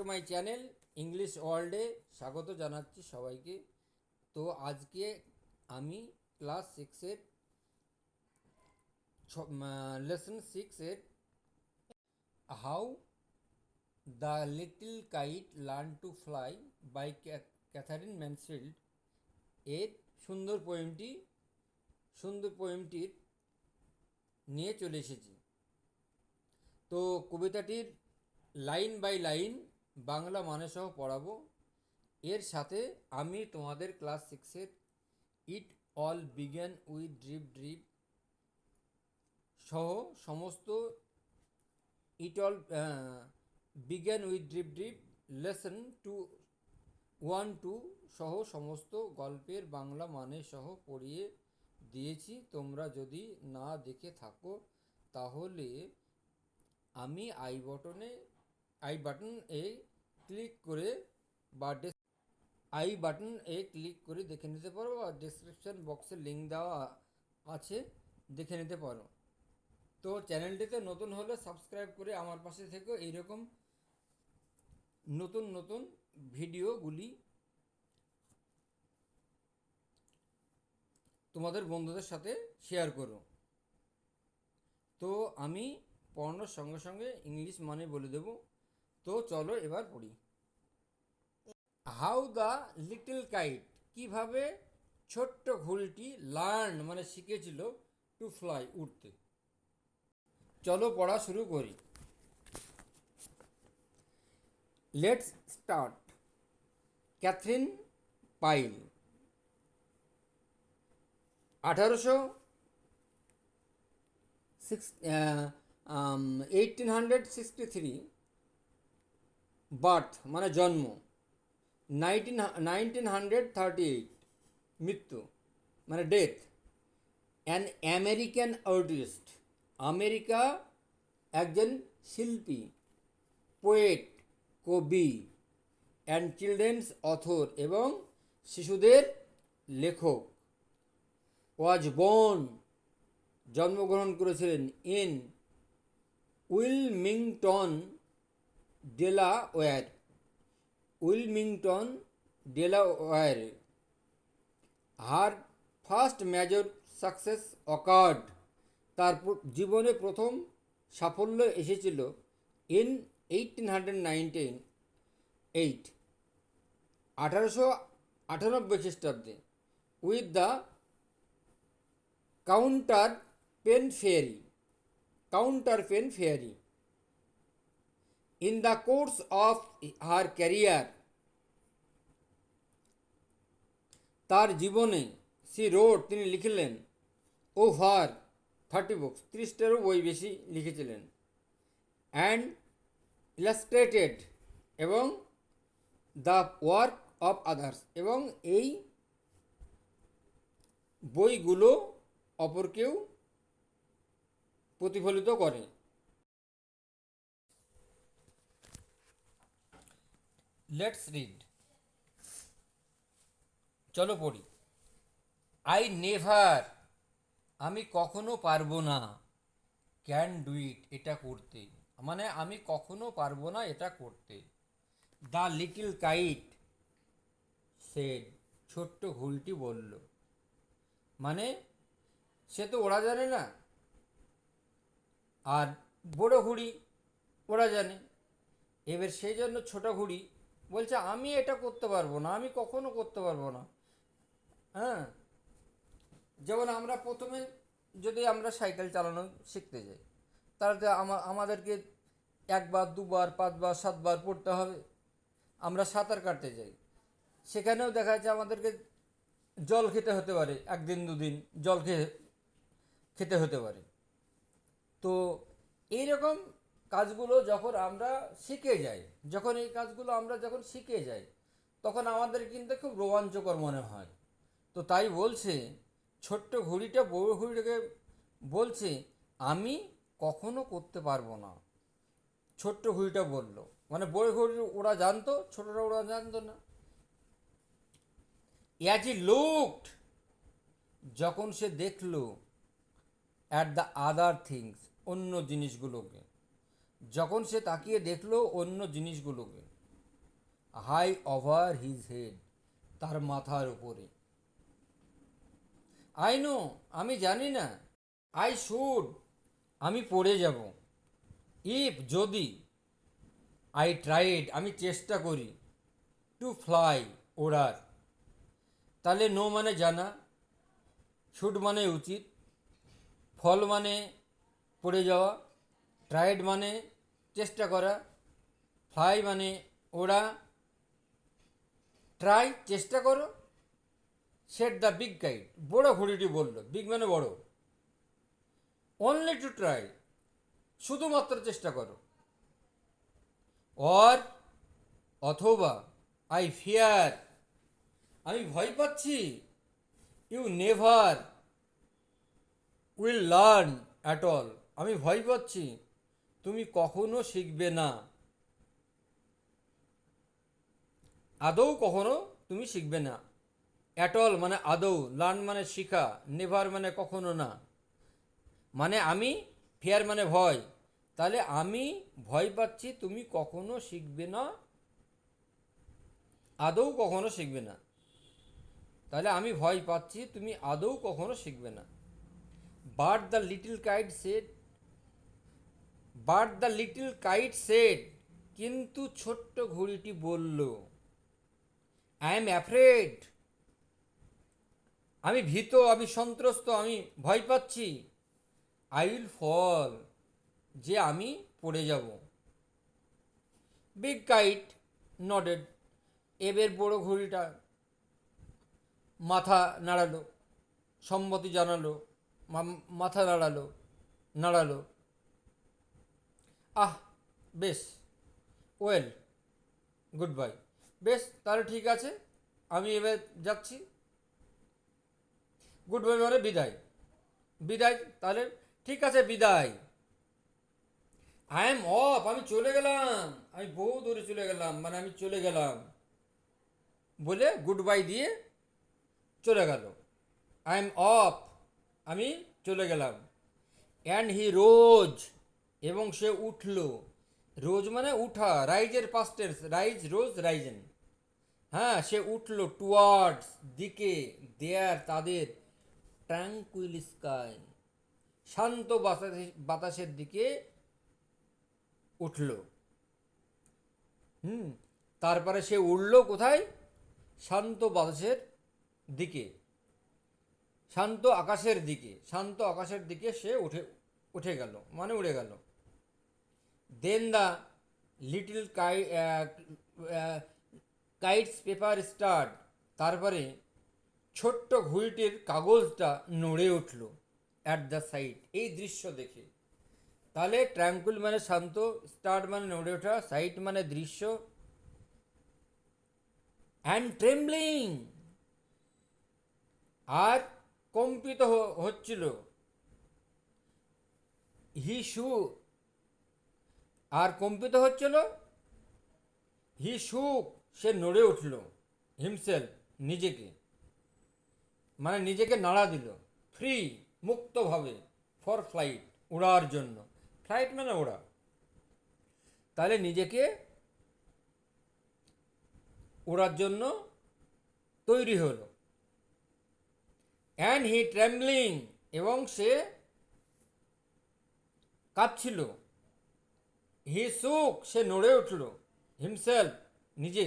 To my channel English ওয়ার্ল্ডে স্বাগত জানাচ্ছি সবাইকে। তো আজকে আমি ক্লাস সিক্সের লেসন সিক্সের how the little kite learn to fly by Katherine Mansfield এর সুন্দর পোয়েমটির নিয়ে চলে এসেছি। তো কবিতাটির লাইন বাই লাইন বাংলা মানে সহ পড়াবো। এর সাথে আমি তোমাদের ক্লাস সিক্সের it all began with drip drip সহ সমস্ত it all began with drip drip lesson 1-2 সহ সমস্ত গল্পের বাংলা মানে সহ পড়িয়ে দিয়েছি। তোমরা যদি না দেখে থাকো তাহলে আমি আই বাটন এ ক্লিক করে দেখে নিতে পারো, আর ডেসক্রিপশন বক্সে লিঙ্ক দেওয়া আছে, দেখে নিতে পারো। তো চ্যানেলটিতে নতুন হলে সাবস্ক্রাইব করে আমার পাশে থেকো। এইরকম নতুন নতুন ভিডিওগুলি তোমাদের বন্ধুদের সাথে শেয়ার করো। তো আমি পড়ানোর সঙ্গে সঙ্গে ইংলিশ মানে বলে দেব। তো চলো এবার পড়ি। হাউ দ্য লিটল কাইট, কিভাবে ছোট্ট ঘুড়িটি লার্ন মানে শিখেছিল টু ফ্লাই উড়তে। চলো পড়া শুরু করি। Let's start. Katharine Pyle 1863 birth মানে জন্ম, 1938 মৃত্যু মানে death. An American artist, America একজন শিল্পী, পোয়েট কবি, অ্যান্ড চিলড্রেন্স অথর এবং শিশুদের লেখক। ওয়াজ বর্ন জন্মগ্রহণ করেছিলেন in Wilmington Delaware. Her first major success occurred, তার জীবনে প্রথম সাফল্য এসেছিল ইন 1898 খ্রিস্টাব্দে with the counterpane fairy. In the course of her career, তার জীবনে তিনি লিখলেন ওভার 30 বুকস, 30টারও বই বেশি লিখেছিলেন। অ্যান্ড ইলাস্ট্রেটেড এবং দ্য ওয়ার্ক অফ আদার্স, এবং এই বইগুলো অপরকেও প্রতিফলিত করে। লেটস রিড, চলো পড়ি। আই নেভার, আমি কখনো পারবো না, ক্যান ডু ইট, এটা করতে, মানে আমি কখনো পারবো না এটা করতে। দ্য লিটল কাইট সেড, ছোট্ট ঘুড়িটি বলল, মানে সে তো ওরা জানে না, আর বড় ঘুড়ি ওরা জানে। এবার সেই জন্য ছোট ঘুড়ি বলছে আমি এটা করতে পারবো না, আমি কখনো করতে পারবো না। হ্যাঁ, যেমন আমরা প্রথমে যদি আমরা সাইকেল চালানো শিখতে যাই, তাহলে আমাদেরকে 1বার 2বার 5বার 7বার পড়তে হবে। আমরা সাঁতার কাটতে যাই, সেখানেও দেখা যাচ্ছে আমাদেরকে জল খেতে হতে পারে, 1 দিন 2 দিন জল খেতে হতে পারে। তো এইরকম কাজগুলো যখন আমরা শিখে যাই, যখন শিখে যাই তখন আমাদের কিন্তু খুব রোমাঞ্চকর মনে হয়। তো তাই বলছে ছোট্ট ঘুড়িটা বড় ঘুড়িটাকে বলছে আমি কখনো করতে পারবো না। ছোট্ট ঘুড়িটা বলল, মানে বড় ঘুড়ি ওরা জানতো, ছোটরা ওরা জানতো না। অ্যাজ হি লুকড, যখন সে দেখলো, অ্যাট দ্য আদার থিংস, অন্য জিনিসগুলোকে, যখন সে তাকিয়ে দেখলো অন্য জিনিসগুলোকে, হাই ওভার হিজ হেড, তার মাথার উপরে। আই নো, আমি জানি না। আই শুড, আমি পড়ে যাব। ইফ, যদি। আই ট্রাইড, আমি চেষ্টা করি। টু ফ্লাই, ওড়ার। তাহলে নো মানে জানা, শুড মানে উচিত, ফল মানে পড়ে যাওয়া, ট্রাইড মানে চেষ্টা করা, ফ্লাই মানে ওড়া। ট্রাই, চেষ্টা করো। সেট দ্য বিগ গাইড, বড় ঘুড়িটি বলল, বিগ মানে বড়। অনলি টু ট্রাই, শুধুমাত্র চেষ্টা করো। অর, অথবা। আই ফিয়ার, আমি ভয় পাচ্ছি। You never will learn at all, আমি ভয় পাচ্ছি, তুমি কখনো শিখবে না। আদৌ কখনো তুমি শিখবে না। অ্যাট অল মানে আদৌ, লার্ন মানে শিখা, নেভার মানে কখনো না। মানে আমি, ফিয়ার মানে ভয়, তাহলে আমি ভয় পাচ্ছি তুমি কখনো শিখবে না, আদৌ কখনো শিখবে না। তাহলে আমি ভয় পাচ্ছি তুমি আদৌ কখনো শিখবে না। But the little kite said, but the little kite said, কিন্তু ছোট্ট ঘুড়িটি বলল, আই এম অ্যাফ্রেড, আমি ভীত, আমি সন্ত্রস্ত, আমি ভয় পাচ্ছি। আই উইল ফল, যে আমি পড়ে যাব। বিগ কাইট নডেড, এবের বড় ঘুড়িটা মাথা নাড়ালো, সম্মতি জানালো, মাথা নাড়ালো, নাড়ালো। আহ, বেশ, ওয়েল, গুড বাই। বেশ, তাহলে ঠিক আছে, আমি এবার যাচ্ছি। গুড বাই মানে বিদায়, বিদায়, তাহলে ঠিক আছে, বিদায়। আই এম অফ, আমি চলে গেলাম, আমি বহু দূরে চলে গেলাম, মানে আমি চলে গেলাম বলে গুড বাই দিয়ে চলে গেল। আই এম অফ, আমি চলে গেলাম। অ্যান্ড হি রোজ, এবং সে উঠল। রোজ মানে উঠা, রাইজের পাস্টেন্স, রাইজ রোজ রাইজেন। হ্যাঁ, সে উঠল, টুয়ার্ডস দিকে, দেয়ার তাদের, ট্র্যাঙ্কুইল স্কাই শান্ত বাতাসের দিকে উঠল। হুম, তারপরে সে উড়ল কোথায়? শান্ত বাতাসের দিকে, শান্ত আকাশের দিকে, শান্ত আকাশের দিকে সে উঠে উঠে গেল, মানে উড়ে গেল। Then the little kites paper start, তারপরে ছোট্ট ঘুড়িটির কাগজটা নড়ে উঠল। অ্যাট দ্য সাইট, এই দৃশ্য দেখে। তাহলে ট্র্যাঙ্কুল মানে শান্ত, স্টার্ট মানে নড়ে ওঠা, সাইট মানে দৃশ্য। অ্যান্ড ট্রেমব্লিং, আর কম্পিত হচ্ছিল। হি শু, আর কম্পিত হচ্ছিল। হি শুক, সে নড়ে উঠল। হিমসেলফ, নিজেকে, মানে নিজেকে নাড়া দিল। ফ্রি, মুক্তভাবে। ফর ফ্লাইট, উড়ার জন্য। ফ্লাইট মানে ওড়া, তাহলে নিজেকে ওড়ার জন্য তৈরি হলো। অ্যান্ড হি ট্রেমব্লিং, এবং সে কাঁপছিল। হি সুক, সে নড়ে উঠল। হিমসেলফ, নিজে।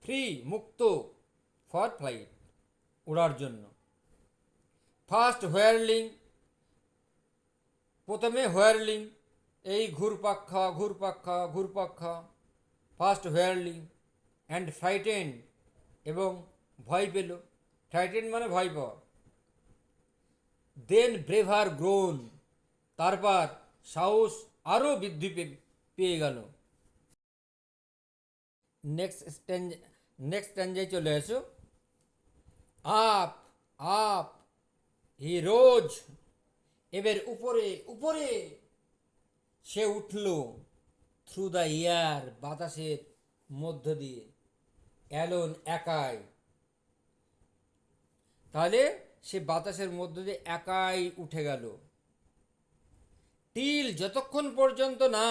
ফ্রি, মুক্ত। ফর ফ্লাইট, উড়ার জন্য। ফার্স্ট হোয়ারলিং, প্রথমে হোয়ারলিং, এই ঘুরপাক খাওয়া, ঘুরপাক খাওয়া, ঘুরপাক খাওয়া। ফার্স্ট হোয়ারলিং। অ্যান্ড ফ্রাইটেন, এবং ভয় পেল। ফ্রাইটেন মানে ভয় পাওয়া। দেন ব্রেভার গ্রোন, তারপর সাহস আরও বৃদ্ধি পেয়ে গেল। নেক্সট স্ট্যান্ডায় চলে এসো। আপ, আপ, হি রোজ, এবার উপরে, উপরে সে উঠল। থ্রু দ্য এয়ার, বাতাসের মধ্য দিয়ে। অ্যালোন, একাই, তাহলে সে বাতাসের মধ্য দিয়ে একাই উঠে গেল। টিল, যতক্ষণ পর্যন্ত না,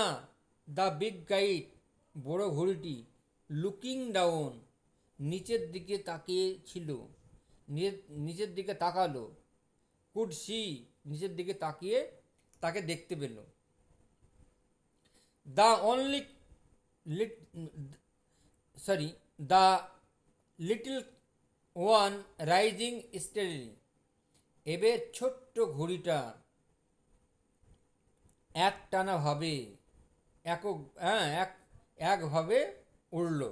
দ্য বিগ গাইড, বড় ঘুড়িটি, লুকিং ডাউন, নিচের দিকে তাকিয়ে ছিল, নিচের দিকে তাকালো। কুড সি, নিচের দিকে তাকিয়ে তাকে দেখতে পেল। The only the little one rising steadily, এবার ছোট্ট ঘড়িটা একটানাভাবে একভাবে উড়ল।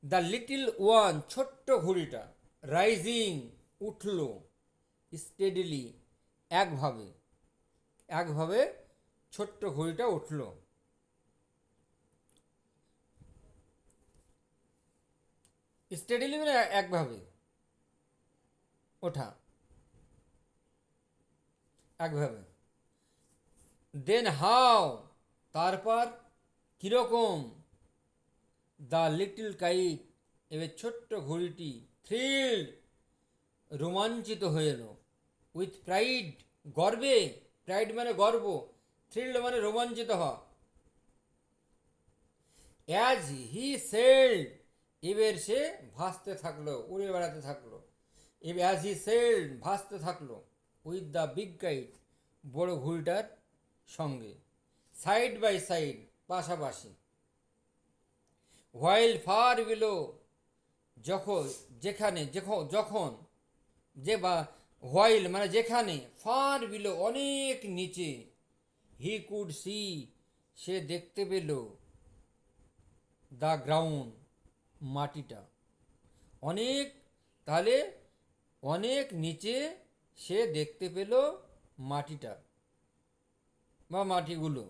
দ্য লিটল ওয়ান, ছোট্ট ঘড়িটা, রাইজিং, উঠল, স্টেডিলি, একভাবে ছোট্ট ঘড়িটা উঠল। স্টেডিলি মানে একভাবে ওঠা, একভাবে। দেন হাউ, তারপর কীরকম? দ্য লিটল কাইট, এবার ছোট্ট ঘড়িটি, থ্রিল্ড, রোমাঞ্চিত হয়ে এলো, উইথ প্রাইড, গর্বে, প্রাইড মানে গর্ব, থ্রিল্ড মানে রোমাঞ্চিত হওয়া। অ্যাজ হি সেল্ড, এবার সে ভাসতে থাকলো, উড়ে বেড়াতে থাকলো। এবার অ্যাজ হি সেল্ড, ভাসতে থাকলো, উইথ দ্য বিগ কাইট, বড় ঘুড়িটার সঙ্গে, সাইড বাই সাইড, পাশাপাশি। হোয়াইল ফার বিলো, যখন যে বা হোয়াইল মানে যেখানে, ফার বিলো অনেক নিচে, হি কুড সি, সে দেখতে পেল, দ্য গ্রাউন্ড, মাটিটা। অনেক, তাহলে অনেক নিচে সে দেখতে পেল মাটিটা বা মাটিগুলো।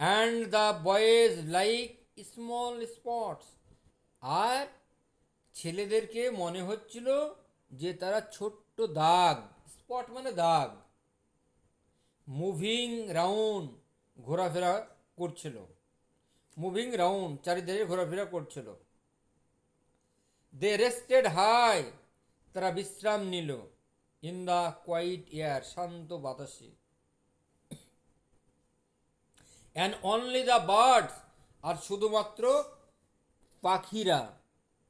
And the boys like small spots, আর ছেলেদেরকে মনে হচ্ছিল যে তারা ছোট্ট দাগ, স্পট মানে দাগ, মুভিং রাউন্ড, ঘোরাফেরা করছিল, মুভিং রাউন্ড, চারিদিকে ঘোরাফেরা করছিল। দে রেস্টেড হাই, তারা বিশ্রাম নিল, ইন দ্য কোয়াইট এয়ার, শান্ত বাতাসে। অ্যান্ড অনলি দ্য বার্ডস, আর শুধুমাত্র পাখিরা,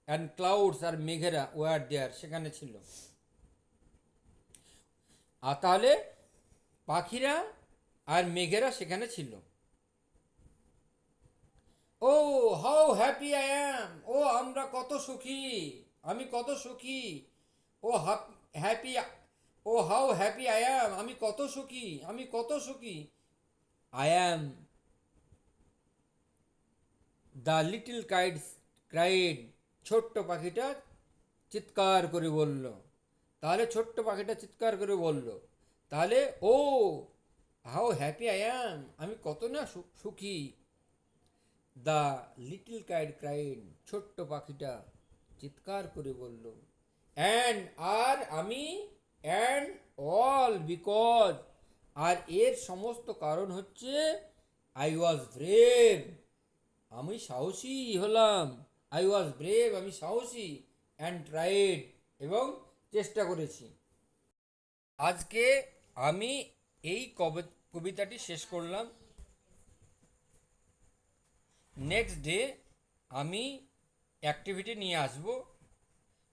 অ্যান্ড ক্লাউডস, আর মেঘেরা, ওয়ার দেয়ার, সেখানে ছিল। আর তাহলে পাখিরা আর মেঘেরা সেখানে ছিল। Oh how happy I am, ও আমরা কত সুখী, আমি কত সুখী। Oh happy, oh how happy I am, আমি কত সুখী, আমি কত সুখী। I am, the little kite cried, ছোট্ট পাখিটা চিৎকার করে বলল। তাহলে ছোট্ট পাখিটা চিৎকার করে বলল, তাহলে ও হাউ হ্যাপি আই অ্যাম, আমি কত না সুখী। দ্য লিটল কাইট ক্রাইড, ছোট্ট পাখিটা চিৎকার করে বলল। অ্যান্ড, আর আমি, অ্যান্ড অল বিকজ, আর এর সমস্ত কারণ হচ্ছে, আই ওয়াজ ব্রেভ, আমি সাহসী হলাম। আই ওয়াজ ব্রেভ, আমি সাহসী। অ্যান্ড ট্রাইড, এবং চেষ্টা করেছি। আজকে আমি এই কবিতাটি শেষ করলাম। নেক্সট ডে আমি অ্যাক্টিভিটি নিয়ে আসব।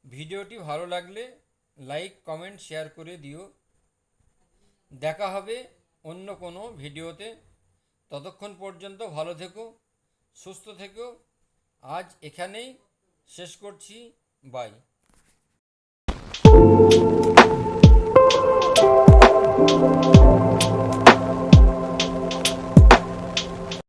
ভিডিওটি ভালো লাগলে লাইক, কমেন্ট, শেয়ার করে দিও। দেখা হবে অন্য কোনো ভিডিওতে। ততক্ষণ পর্যন্ত ভালো থেকো, সুস্থ থেকো। আজ এখানেই শেষ করছি। বাই।